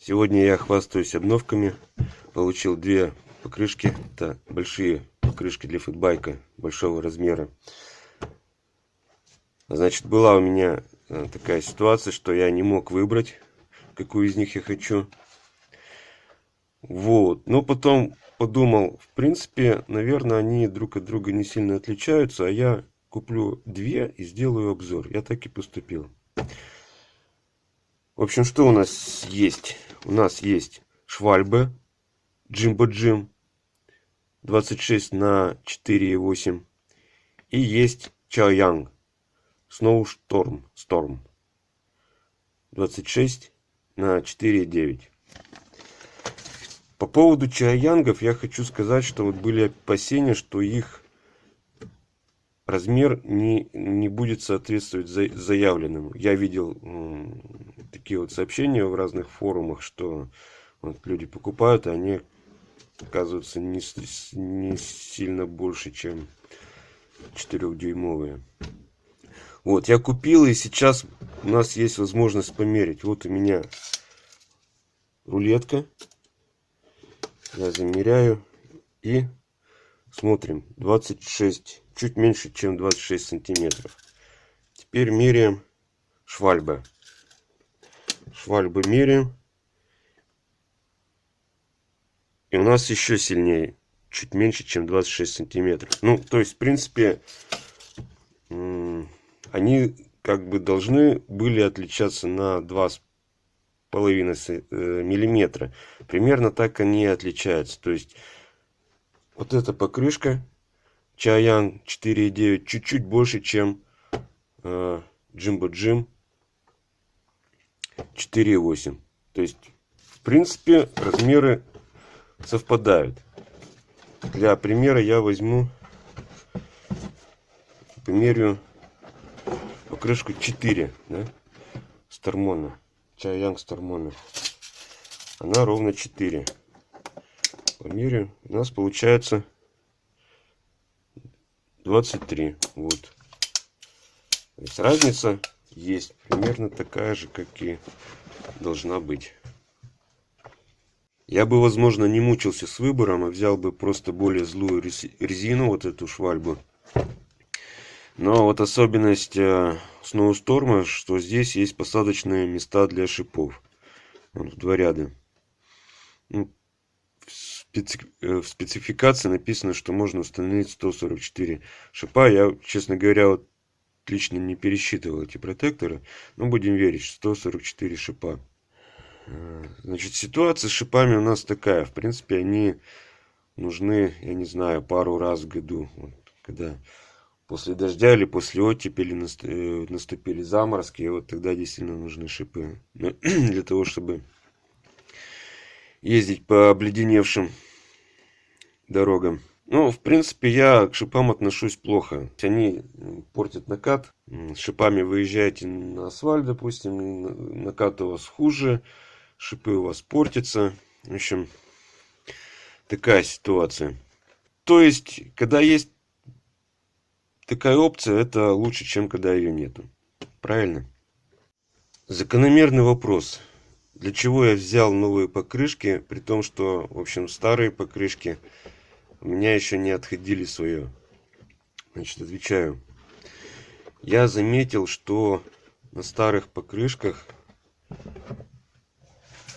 Сегодня я хвастаюсь обновками. Получил две покрышки. Это большие покрышки для фэтбайка большого размера. Значит, была у меня такая ситуация, что я не мог выбрать, какую из них я хочу. Вот. Но потом подумал, в принципе, наверное, они друг от друга не сильно отличаются, а я куплю две и сделаю обзор. Я так и поступил. В общем, что у нас есть? У нас есть Schwalbe Jimbo Jim 26 на 4,8. И есть Chaoyang Snowstorm 26 на 4,9. По поводу Chaoyang'ов я хочу сказать, что вот были опасения, что их размер не будет соответствовать заявленному. Я видел такие вот сообщения в разных форумах, что вот люди покупают, а они оказываются не сильно больше, чем 4-дюймовые. Вот, я купил, и сейчас у нас есть возможность померить. Вот у меня рулетка. Я замеряю и смотрим. 26, чуть меньше, чем 26 сантиметров. Теперь меряем Schwalbe. Schwalbe меряем. И у нас еще сильнее. Чуть меньше, чем 26 сантиметров. Ну, то есть, в принципе, они как бы должны были отличаться на 2,5 миллиметра. Примерно так они и отличаются. То есть, вот эта покрышка Chaoyang 4,9 чуть-чуть больше, чем Jimbo Jim 4,8. То есть, в принципе, размеры совпадают. Для примера я возьму, померю покрышку 4, да, Starmona, Chaoyang Starmona. Она ровно 4. Померю, у нас получается 23. Вот. То есть разница есть примерно такая же, как и должна быть. Я бы, возможно, не мучился с выбором, а взял бы просто более злую резину, вот эту Schwalbe. Но вот особенность Snowstorm, что здесь есть посадочные места для шипов. Вот в 2 ряда. Ну, в спецификации написано, что можно установить 144 шипа. Я, честно говоря, вот лично не пересчитывал эти протекторы. Но будем верить, 144 шипа. Значит, ситуация с шипами у нас такая. В принципе, они нужны, я не знаю, пару раз в году. Вот, когда после дождя или после оттепели наступили заморозки, и вот тогда действительно нужны шипы. Для того, чтобы ездить по обледеневшим дорогам. Ну, в принципе, я к шипам отношусь плохо. Они портят накат. С шипами выезжаете на асфальт, допустим, накат у вас хуже. Шипы у вас портятся. В общем, такая ситуация. То есть, когда есть такая опция, это лучше, чем когда ее нету. Правильно? Закономерный вопрос. Для чего я взял новые покрышки, при том, что, в общем, старые покрышки у меня еще не отходили свое. Значит, отвечаю. Я заметил, что на старых покрышках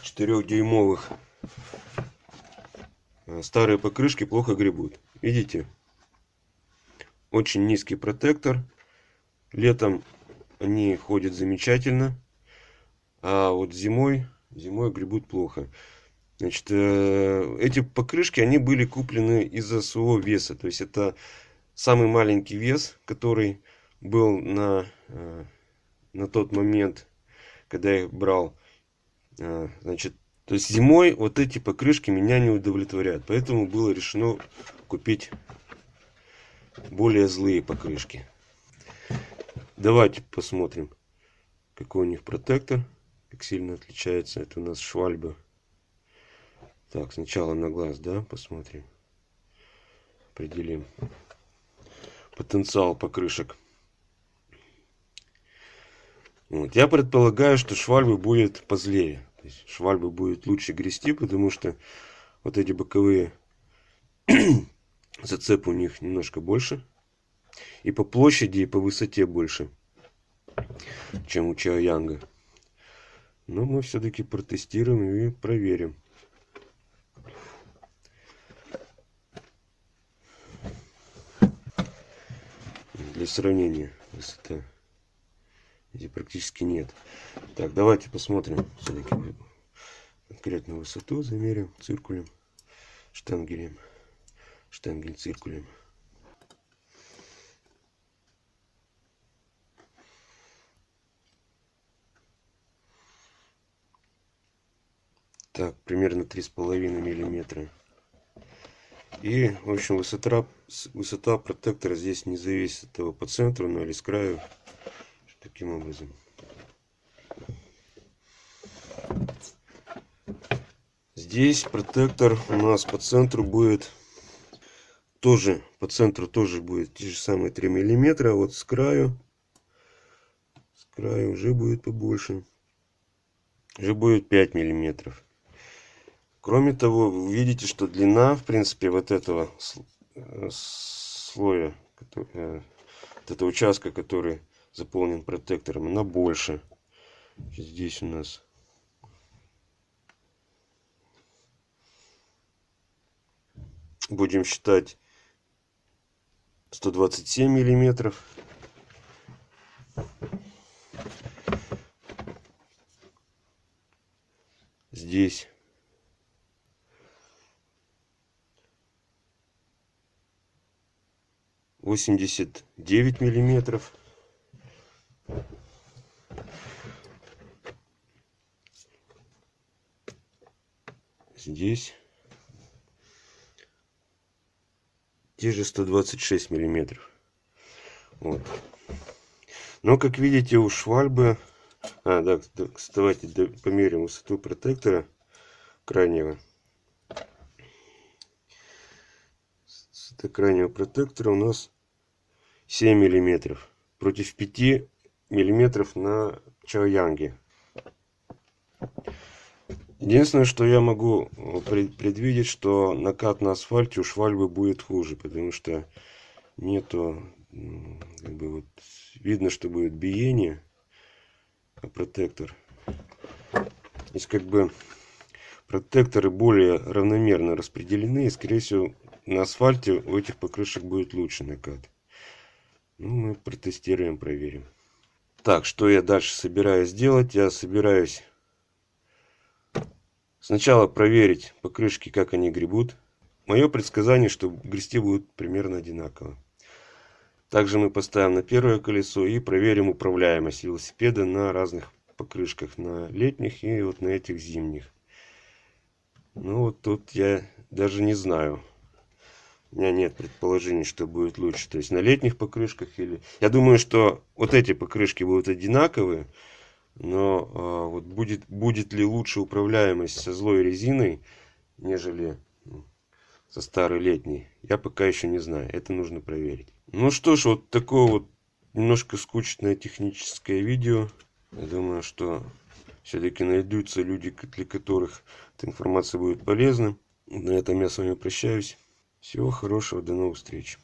4-дюймовых старые покрышки плохо гребут. Видите? Очень низкий протектор. Летом они ходят замечательно. А вот зимой гребут плохо. Значит, эти покрышки, они были куплены из-за своего веса. То есть, это самый маленький вес, который был на тот момент, когда я их брал. Значит, то есть, зимой вот эти покрышки меня не удовлетворяют. Поэтому было решено купить более злые покрышки. Давайте посмотрим, какой у них протектор. Как сильно отличается. Это у нас Schwalbe. Так, сначала на глаз, да, посмотрим. Определим потенциал покрышек. Вот. Я предполагаю, что Schwalbe будет позлее. То есть швальба будет лучше грести, потому что вот эти боковые зацепы у них немножко больше. И по площади, и по высоте больше, чем у Chaoyang. Но мы все-таки протестируем и проверим. Для сравнения высота. Здесь практически нет. Так, давайте посмотрим все-таки конкретно высоту, замерим циркулем, штангелем, штангель циркулем. Так, примерно 3,5 миллиметра. И, в общем, высота протектора здесь не зависит от того, по центру, но или с краю. Таким образом. Здесь протектор у нас по центру будет тоже, будет те же самые 3 миллиметра, а вот с краю уже будет побольше. Уже будет 5 миллиметров. Кроме того, вы видите, что длина, в принципе, вот этого слоя, вот этого участка, который заполнен протектором, она больше. Здесь у нас будем считать 127 миллиметров. Здесь 89 миллиметров. Здесь те же 126 миллиметров. Вот. Но, как видите, у швальбы... да, давайте померим высоту протектора крайнего. Высота крайнего протектора у нас 7 миллиметров против 5 миллиметров на Chaoyang. Единственное, что я могу предвидеть, что накат на асфальте у швальбы будет хуже, потому что нету, как бы вот, видно, что будет биение, а протектор. Здесь как бы протекторы более равномерно распределены, и, скорее всего, на асфальте у этих покрышек будет лучше накат. Ну, мы протестируем, проверим. Так, что я дальше собираюсь делать? Я собираюсь сначала проверить покрышки, как они гребут. Мое предсказание, что грести будут примерно одинаково. Также мы поставим на первое колесо и проверим управляемость велосипеда на разных покрышках. На летних и вот на этих зимних. Ну вот тут я даже не знаю. У меня нет предположений, что будет лучше. То есть на летних покрышках или... Я думаю, что вот эти покрышки будут одинаковые. Но вот будет ли лучше управляемость со злой резиной, нежели со старой летней, я пока еще не знаю. Это нужно проверить. Ну что ж, вот такое вот немножко скучное техническое видео. Я думаю, что все-таки найдутся люди, для которых эта информация будет полезна. На этом я с вами прощаюсь. Всего хорошего, до новых встреч.